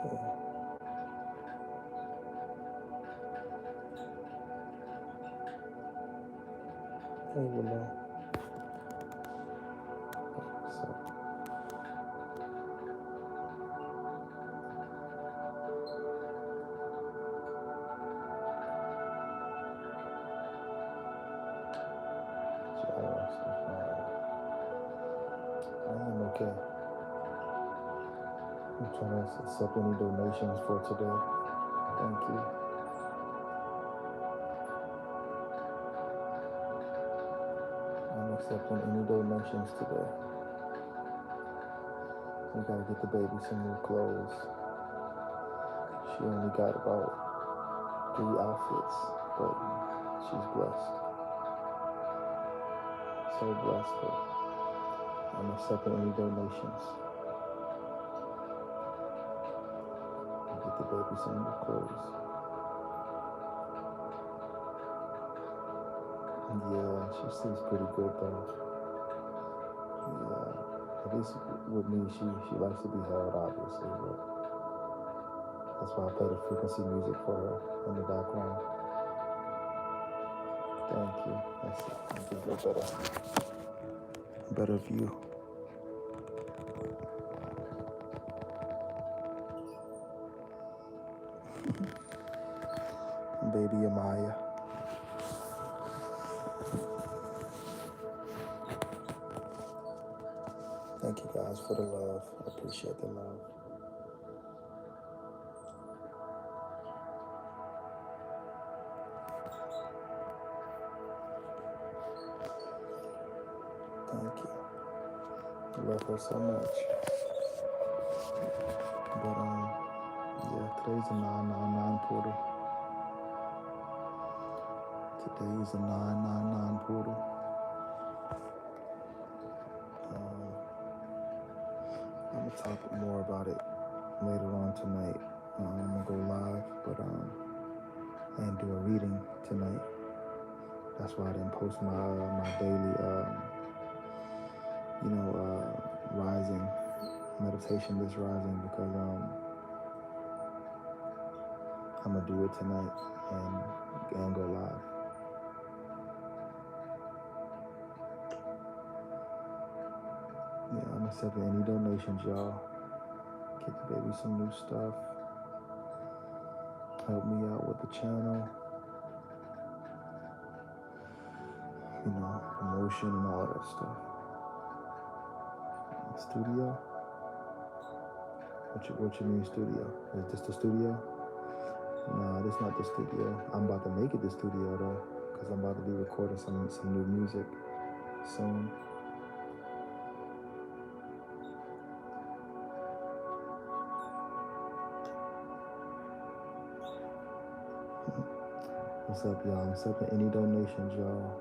Hey, Willow. So, RASTAFARI. I am okay. I'm trying to accept any donations for today. Thank you. I'm accepting any donations today. We gotta get the baby some new clothes. She only got about 3 outfits, but she's blessed. So blessed, but I'm accepting any donations. Get the baby some new clothes. Yeah, she sleeps pretty good though. Yeah, at least with me, she likes to be held, obviously, but that's why I play the frequency music for her in the background. Thank you. That's it. I'll give you a better view. Baby Amaya. Thank you guys for the love. I appreciate the love. Thank you. I love her so much. But yeah, today's a 999 portal. Today is a 999 portal. I'm gonna talk more about it later on tonight. I'm gonna go live, but and do a reading tonight. That's why I didn't post my daily, rising meditation this rising, because I'm gonna do it tonight and go live. Yeah, I'm accepting any donations, y'all. Get the baby some new stuff. Help me out with the channel. Promotion and all that stuff. Studio? What you mean studio? Is this the studio? No, this not the studio. I'm about to make it the studio though, because I'm about to be recording some new music soon. What's up, y'all? I'm accepting any donations, y'all.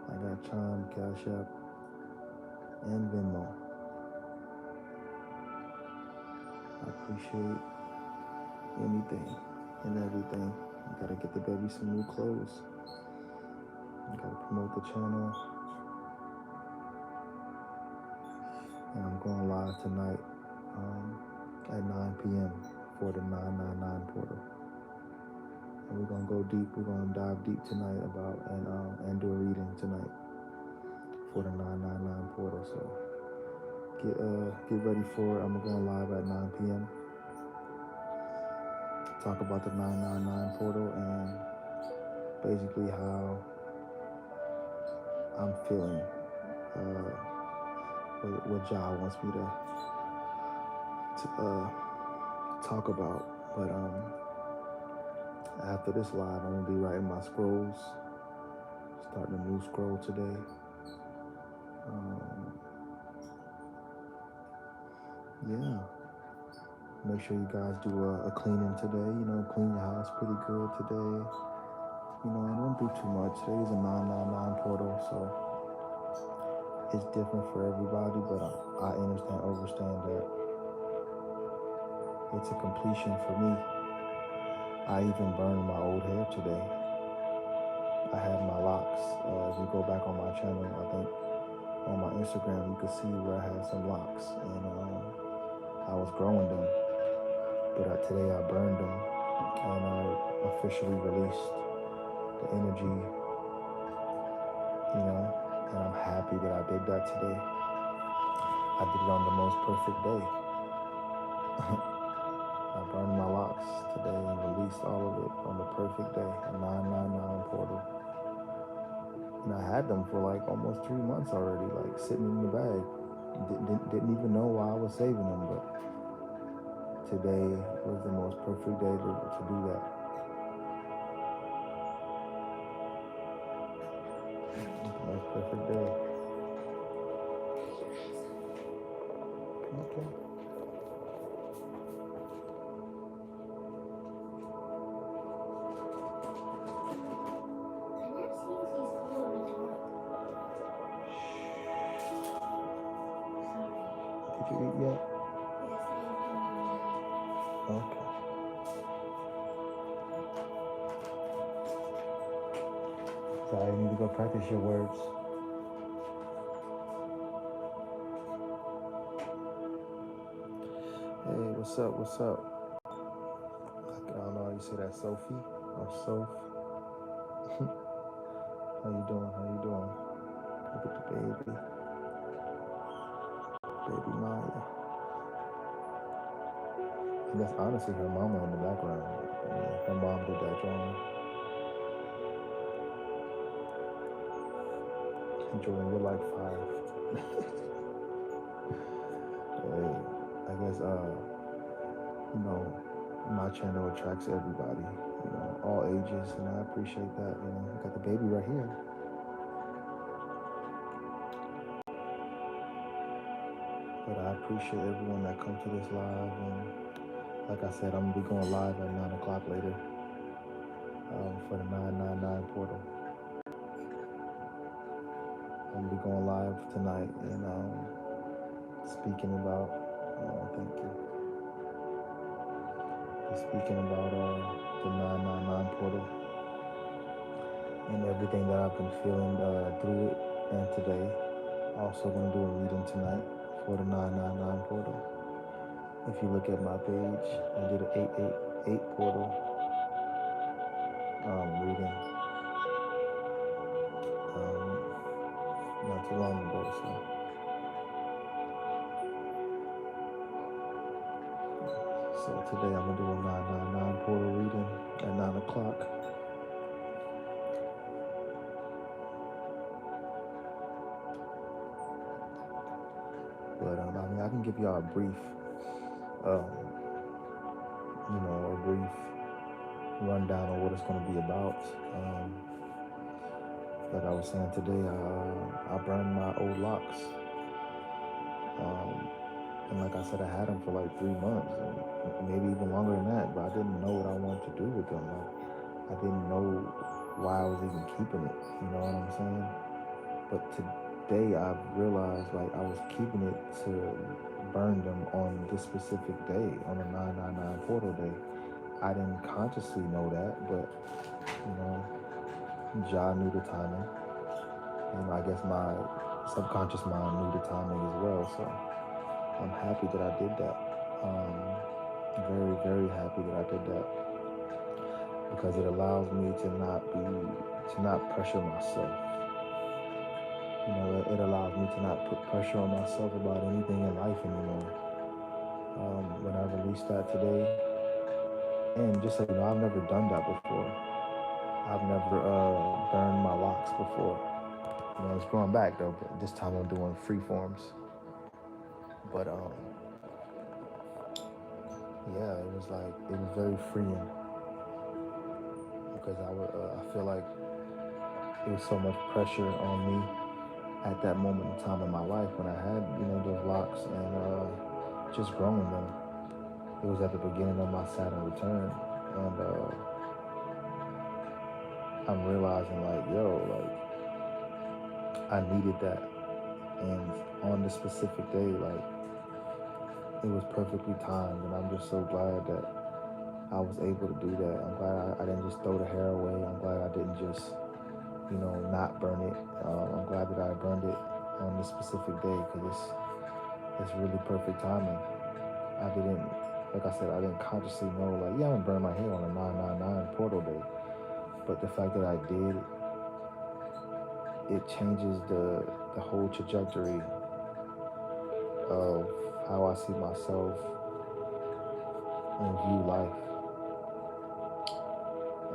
I got Chime, Cash App, and Venmo. I appreciate anything and everything. I gotta get the baby some new clothes. I gotta promote the channel. And I'm going live tonight at 9 p.m. for the 999 portal. And we're gonna go deep. We're gonna dive deep tonight about and do a reading tonight for the 999 portal. So get ready for it. I'm going live at 9 p.m. Talk about the 999 portal and basically how I'm feeling. What Jah wants me to talk about. But after this live, I'm gonna be writing my scrolls. Starting a new scroll today. Yeah. Make sure you guys do a cleaning today. Clean your house pretty good today. And don't do too much. Today is a 999 portal, so it's different for everybody. But I understand that it's a completion for me. I even burned my old hair today. I had my locks. If you go back on my channel, I think on my Instagram, you can see where I had some locks. And I was growing them, but today I burned them, and I officially released the energy, and I'm happy that I did that today. I did it on the most perfect day. I burned my locks today and released all of it on the perfect day, a 999 portal. And I had them for like almost 3 months already, like sitting in the bag. Didn't even know why I was saving them, but today was the most perfect day to do that. The most perfect day. Okay. Did you eat yet? Okay. So you need to go practice your words. Hey, what's up? What's up? I don't know how you say that, Sophie or Soph. How you doing? How you doing? Look at the baby Maya. And that's honestly her mama in the background. Her mom did that drama. Jordan, you're like 5. Hey, I guess you know, my channel attracts everybody, all ages, and I appreciate that. I got the baby right here. But I appreciate everyone that comes to this live, and like I said, I'm gonna be going live at 9 o'clock later for the 999 portal. I'm gonna be going live tonight and speaking about. Thank you. Speaking about the 999 portal and everything that I've been feeling through it, and today also gonna do a reading tonight for the 999 portal. If you look at my page, I did an 888 portal reading not too long ago. So today I'm gonna do a 999 portal reading at 9 o'clock. But I can give y'all a brief, a brief rundown of what it's gonna be about. Like I was saying today, I burned my old locks. And like I said, I had them for like 3 months, and maybe even longer than that. But I didn't know what I wanted to do with them. Like I didn't know why I was even keeping it. You know what I'm saying? But today I've realized like I was keeping it to burn them on this specific day, on the 999 portal day. I didn't consciously know that, but Jah knew the timing, and I guess my subconscious mind knew the timing as well. So I'm happy that I did that. Very, very happy that I did that, because it allows me to not pressure myself. It allows me to not put pressure on myself about anything in life anymore. When I released that today, and just so you know, I've never done that before. I've never burned my locks before. It's going back though, but this time I'm doing free forms. But yeah, it was very freeing, because I feel like there was so much pressure on me at that moment in time in my life when I had those locks and just growing them. It was at the beginning of my Saturn return, and I'm realizing I needed that, and on this specific day, it was perfectly timed, and I'm just so glad that I was able to do that. I'm glad I didn't just throw the hair away. I'm glad I didn't just not burn it. I'm glad that I burned it on this specific day, because it's really perfect timing. I didn't, like I said, I didn't consciously know, like, yeah, I'm gonna burn my hair on a 999 portal day. But the fact that I did, it changes the whole trajectory of how I see myself and view life.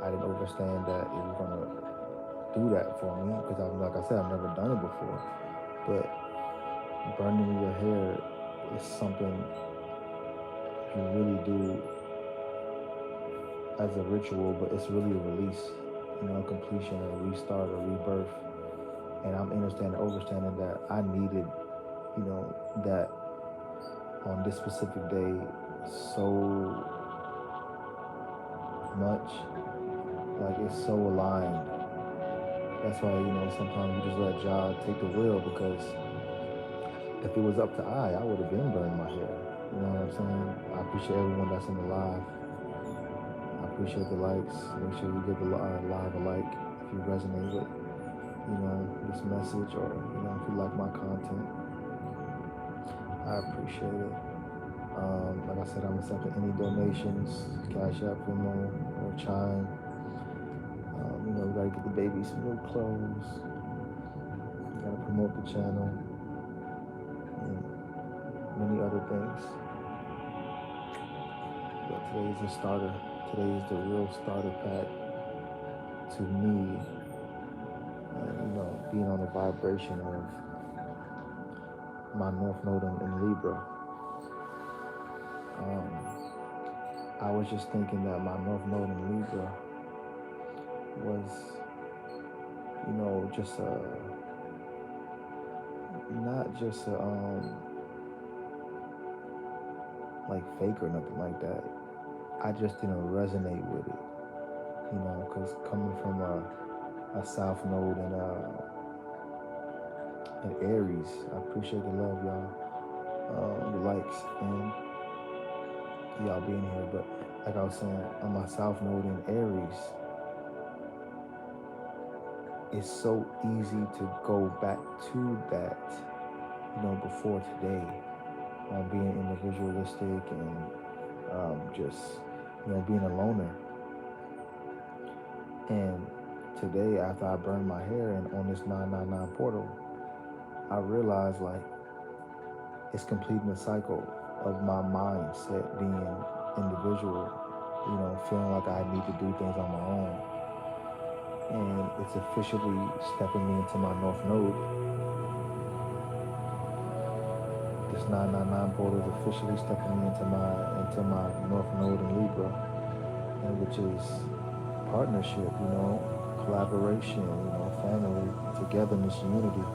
I didn't understand that it was gonna do that for me because I'm, like I said, I've never done it before. But burning your hair is something you really do as a ritual, but it's really a release, a completion, a restart, a rebirth. And I'm understanding that I needed, that on this specific day so much. Like it's so aligned. That's why, sometimes you just let God take the wheel because if it was up to I would have been burning my hair. You know what I'm saying? I appreciate everyone that's in the live. I appreciate the likes. Make sure you give the live a like if you resonate with, this message or, if you like my content. I appreciate it. Like I said, I'm accepting any donations, Cash App, Venmo, or Chime. We gotta get the baby some new clothes. We gotta promote the channel and many other things. But today is the starter. Today is the real starter pack to me. Being on the vibration of my North Node in Libra. I was just thinking that my North Node in Libra was, just not just like fake or nothing like that. I just didn't resonate with it, because coming from a South Node in Aries, I appreciate the love, y'all, the likes, and y'all being here. But like I was saying, on my South Node in Aries, it's so easy to go back to that, before today, being individualistic and just, being a loner. And today, after I burned my hair and on this 999 portal, I realized like it's completing the cycle of my mindset being individual, feeling like I need to do things on my own. And it's officially stepping me into my North Node. This 999 portal is officially stepping me into my North Node in Libra, and which is partnership, collaboration, family, togetherness, unity.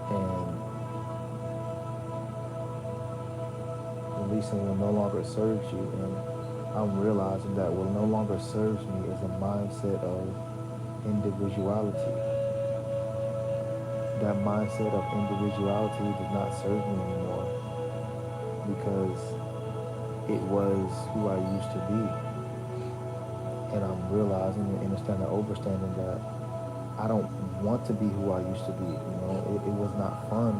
And releasing what no longer serves you. And I'm realizing that what no longer serves me is a mindset of individuality. That mindset of individuality does not serve me anymore because it was who I used to be. And I'm realizing and understanding that I don't want to be who I used to be. It was not fun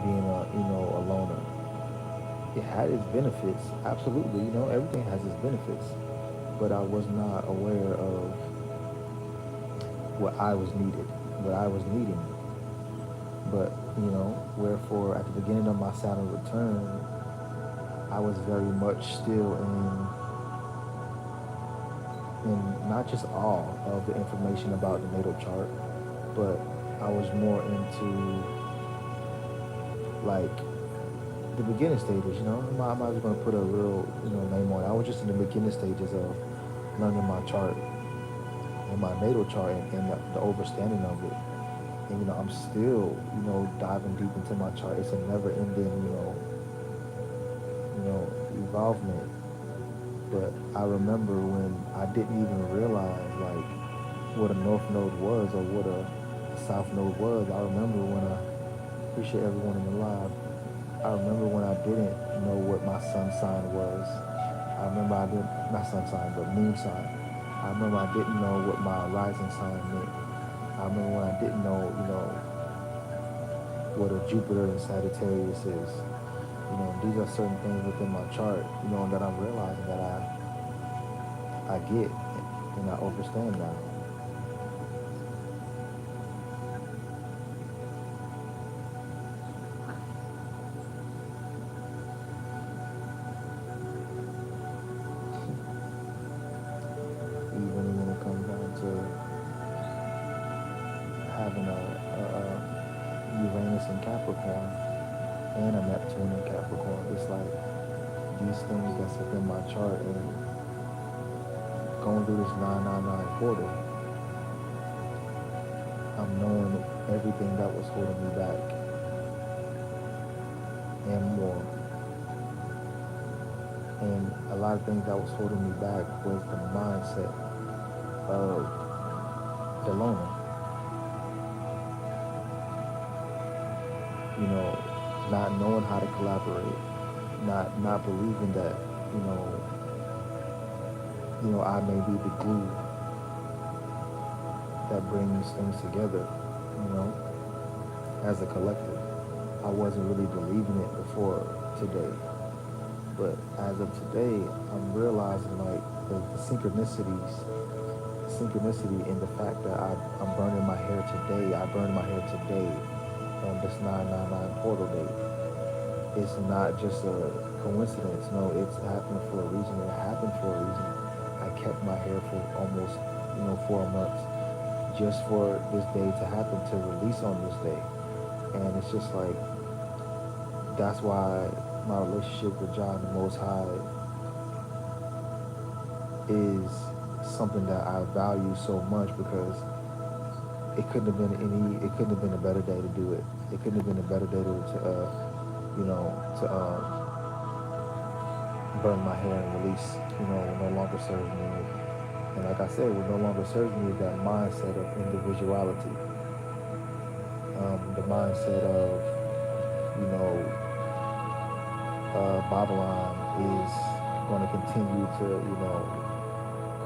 being a loner. It had its benefits, absolutely. Everything has its benefits, but I was not aware of what I was needing. But wherefore at the beginning of my Saturn return, I was very much still in not just awe of the information about the natal chart, but I was more into like the beginning stages, I'm not just going to put a real, name on it. I was just in the beginning stages of learning my chart and my natal chart and the understanding of it. And, I'm still, diving deep into my chart. It's a never-ending, involvement. But I remember when I didn't even realize, like, what a North Node was or what a South Node was. I remember when I appreciate everyone in the live. I remember when I didn't know what my sun sign was. I remember I didn't, not sun sign, but moon sign. I remember I didn't know what my rising sign meant. I remember when I didn't know, what a Jupiter in Sagittarius is. these are certain things within my chart, that I'm realizing that I get and I understand now. Even when it comes down to having a Uranus in Capricorn and a Neptune in Capricorn, it's like these things that's within my chart and going through this 999 portal, I'm knowing everything that was holding me back and more. And a lot of things that was holding me back was the mindset of the loner. You know, not knowing how to collaborate, not believing that, you know, I may be the glue that brings things together, you know, as a collective. I wasn't really believing it before today. But as of today, I'm realizing like the synchronicity in the fact that I'm burning my hair today. I burned my hair today on this 999 portal date. It's not just a coincidence. No, it's happening for a reason. It happened for a reason. I kept my hair for almost, 4 months just for this day to happen, to release on this day. And it's just like, that's why my relationship with John the Most High is something that I value so much, because it couldn't have been a better day to do it. It couldn't have been a better day to burn my hair and release, what no longer serves me. And like I said, what no longer serves me is that mindset of individuality. The mindset of, you know, Babylon is going to continue to,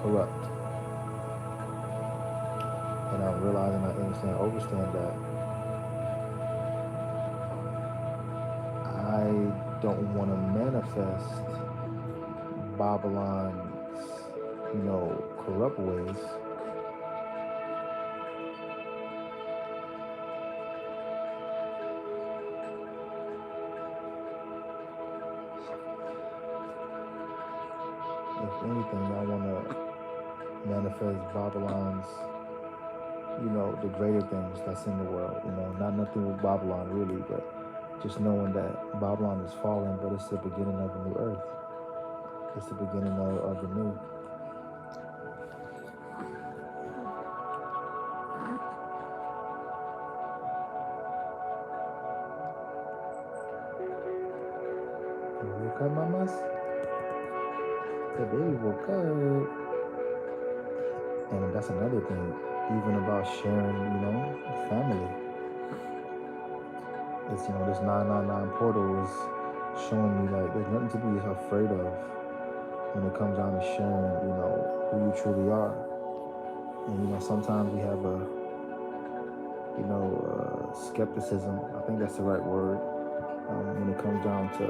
corrupt. And I'm realizing, overstand that I don't want to manifest Babylon's, corrupt ways. If anything, I want to manifest Babylon's, the greater things that's in the world. Not nothing with Babylon really, but just knowing that Babylon is falling, but it's the beginning of a new earth. It's the beginning of the new. You woke up, mamas? The baby woke up. And that's another thing, even about sharing, family. It's, this 999 portal is showing me like there's nothing to be afraid of when it comes down to sharing, who you truly are. And, sometimes we have skepticism. I think that's the right word. When it comes down to,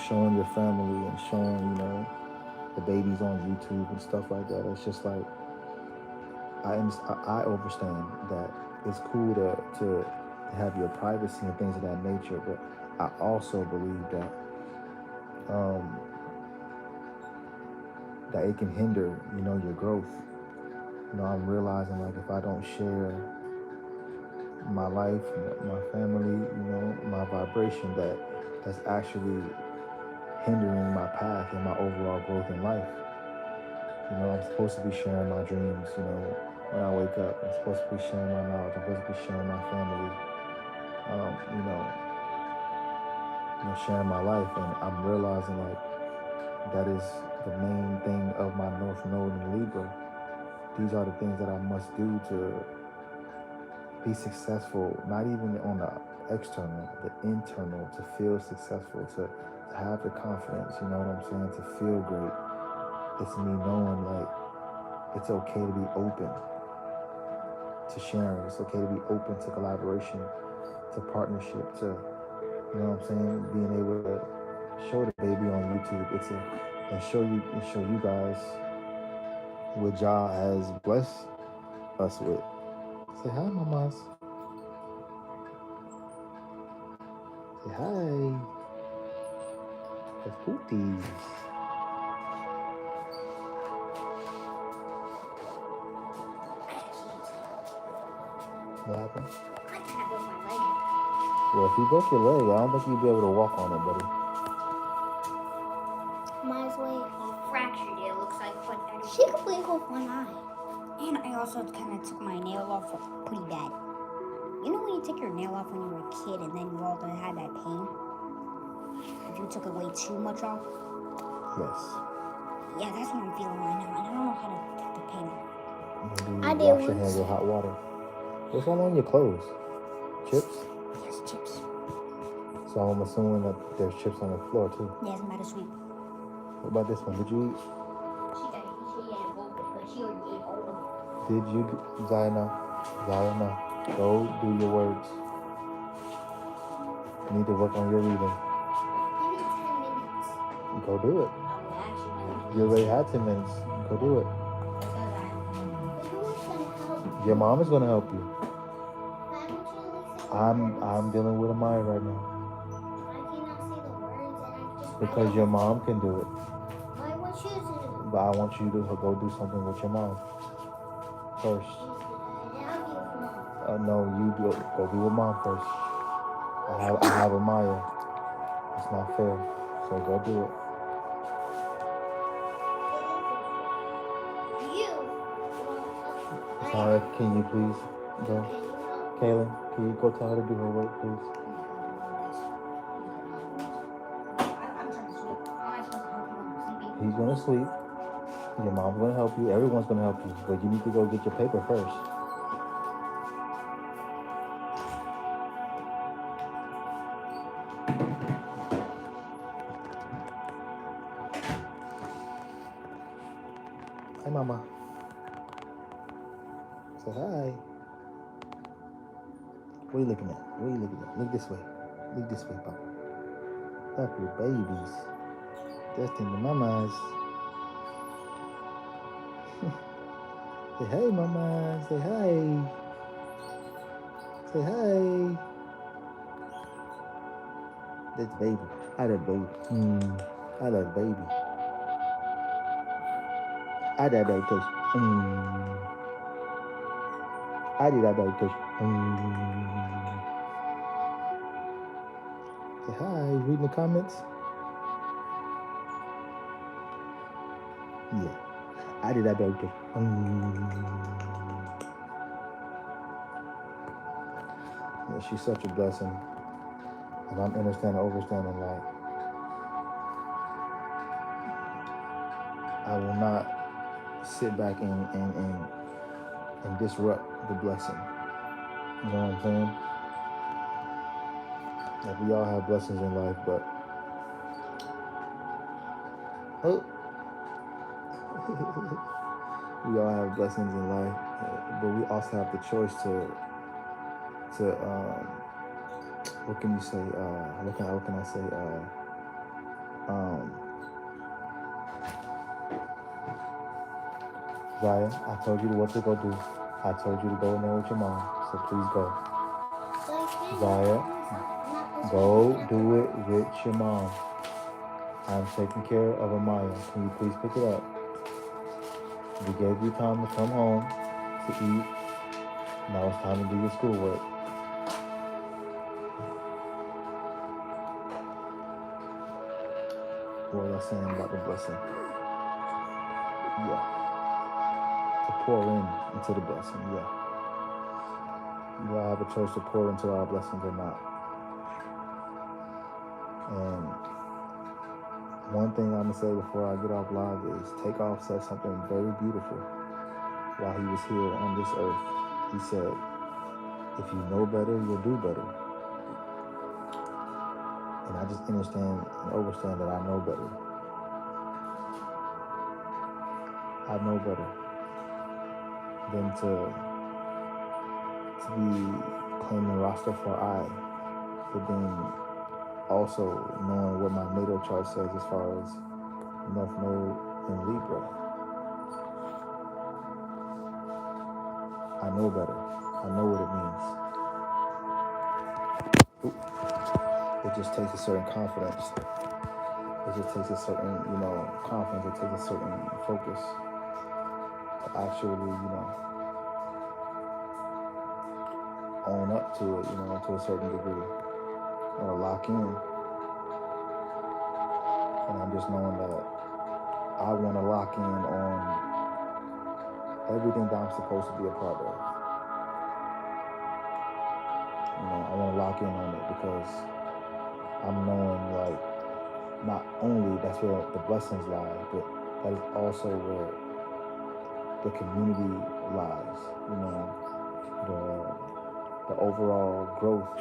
showing your family and showing, the babies on YouTube and stuff like that. It's just like, I understand that it's cool to have your privacy and things of that nature, but I also believe that that it can hinder, your growth. I'm realizing like if I don't share my life, my family, my vibration, that's actually hindering my path and my overall growth in life. I'm supposed to be sharing my dreams, when I wake up. I'm supposed to be sharing my knowledge. I'm supposed to be sharing my family, sharing my life. And I'm realizing like that is the main thing of my North Node in Libra. These are the things that I must do to be successful, not even on the external, the internal, to feel successful, to have the confidence, you know what I'm saying, to feel great. It's me knowing like it's okay to be open to sharing. It's okay to be open to collaboration, to partnership, to You know what I'm saying? Being able to show the baby on YouTube, and show you guys what Jah has blessed us with. Say hi, mamas. Say hi. That's booties. What happened? I kind of broke my leg. Well, if you broke your leg, I don't think you'd be able to walk on it, buddy. Mine's way. Fractured it looks like, but I don't. She could blink with one eye. And I also kind of took my nail off pretty bad. You know when you take your nail off when you were a kid and then you all had that pain? If you took it way too much off? Yes. Yeah, that's what I'm feeling right now. And I don't know how to take the pain off. Maybe I did wash your hands with hot water. What's all on your clothes? Chips? Yes, chips. So I'm assuming that there's chips on the floor too. Yes, I'm about to sweep. What about this one? Did you eat? She had both, but she already ate all of them. Did you, Zayna? Zayna, go do your words. You need to work on your reading. Give me 10 minutes. Go do it. You already had 10 minutes. Go do it. But who's going to help? Your mom is going to help you. Why don't you at least say the words? I'm dealing with Amaya right now. Why can you not say the words and I just Because your mom can do it. Why want you to do? But I want you to go do something with your mom first. No, you go be with mom first. I have Amaya. It's not fair. So go do it. Sorry, can you please go? Kaylin, can you go tell her to do her work, please? I'm trying to sweep. How am I supposed to help you when I'm sleeping? He's gonna sleep. Your mom's gonna help you. Everyone's gonna help you. But you need to go get your paper first. Hi, Mama. Say hi. What are you looking at? What are you looking at? Look this way. Look this way, Papa. Up your babies. That's in the mamas. Say hey, mama. Say hi. Say hi. That's baby. I love baby. I love baby. I love baby touch. I did that baby touch. Say hi. Reading the comments. Yeah. I did that baby touch. Yeah, she's such a blessing. And I'm understanding, overstanding, like, I will not sit back and disrupt the blessing. You know what I'm saying? Like, we all have blessings in life, but we all have blessings in life, but we also have the choice to what can you say? What can I say? Zaya, I told you what to go do. I told you to go in there with your mom, so please go. Zaya, go do it with your mom. I'm taking care of Amaya. Can you please pick it up? We gave you time to come home to eat. Now it's time to do your schoolwork. What was I saying about the blessing? Yeah. To pour into the blessing, yeah. We all have a choice to pour into our blessings or not. And one thing I'm going to say before I get off live is Takeoff said something very beautiful while he was here on this earth. He said, if you know better, you'll do better. And I just understand and overstand that I know better. I know better than to be claiming RASTAFARI, but then also knowing what my natal chart says as far as North Node in Libra. I know better. I know what it means. Oop. It just takes a certain confidence. It just takes a certain, confidence. It takes a certain focus to actually, own up to it, to a certain degree, or lock in. And I'm just knowing that I want to lock in on everything that I'm supposed to be a part of. I want to lock in on it because I'm knowing, like, not only that's where the blessings lie, but that is also where the community lies. The overall growth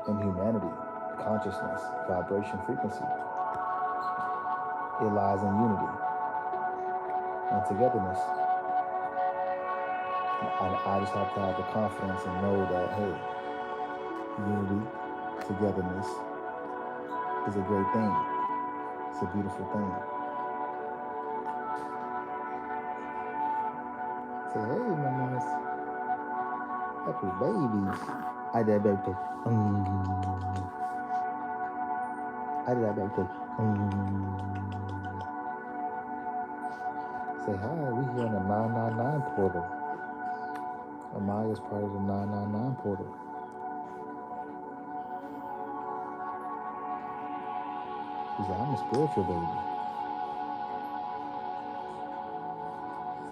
in humanity, consciousness, vibration, frequency. It lies in unity and togetherness. And I just have to have the confidence and know that, hey, unity, togetherness is a great thing. It's a beautiful thing. Say, hey, mamas, happy babies. I did that baby too. I did that baby too. Say hi, we here in the 999 portal. Amaya's part of the 999 portal. She said, I'm a spiritual baby.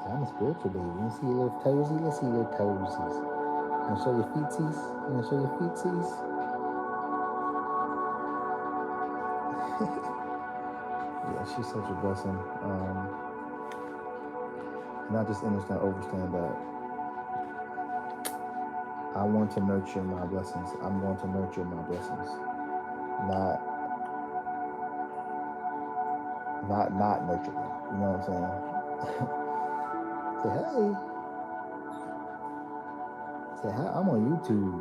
I'm a spiritual baby. You see your little toesies? Let's see your little toesies. You want to show your feetsies? You want to show your feetsies? Yeah, she's such a blessing. And I just understand that I want to nurture my blessings. I'm going to nurture my blessings. Not nurture them. You know what I'm saying? Say, hey. Say, hi, I'm on YouTube.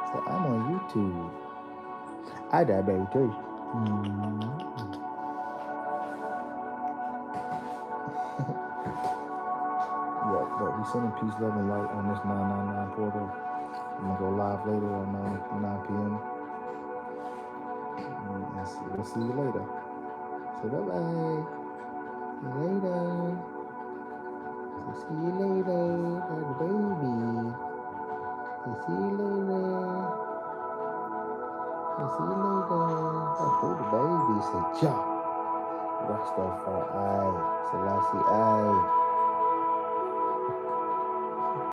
Say, I'm on YouTube. I died baby too. Yeah, but we sending peace, love, and light on this 999 portal. I'm gonna go live later at 9 p.m. And we'll see you later. So bye bye. See you later. So see you later, little baby. So see you later. So see you later. Oh, the baby. Say ja. Rastafari. Selassie I.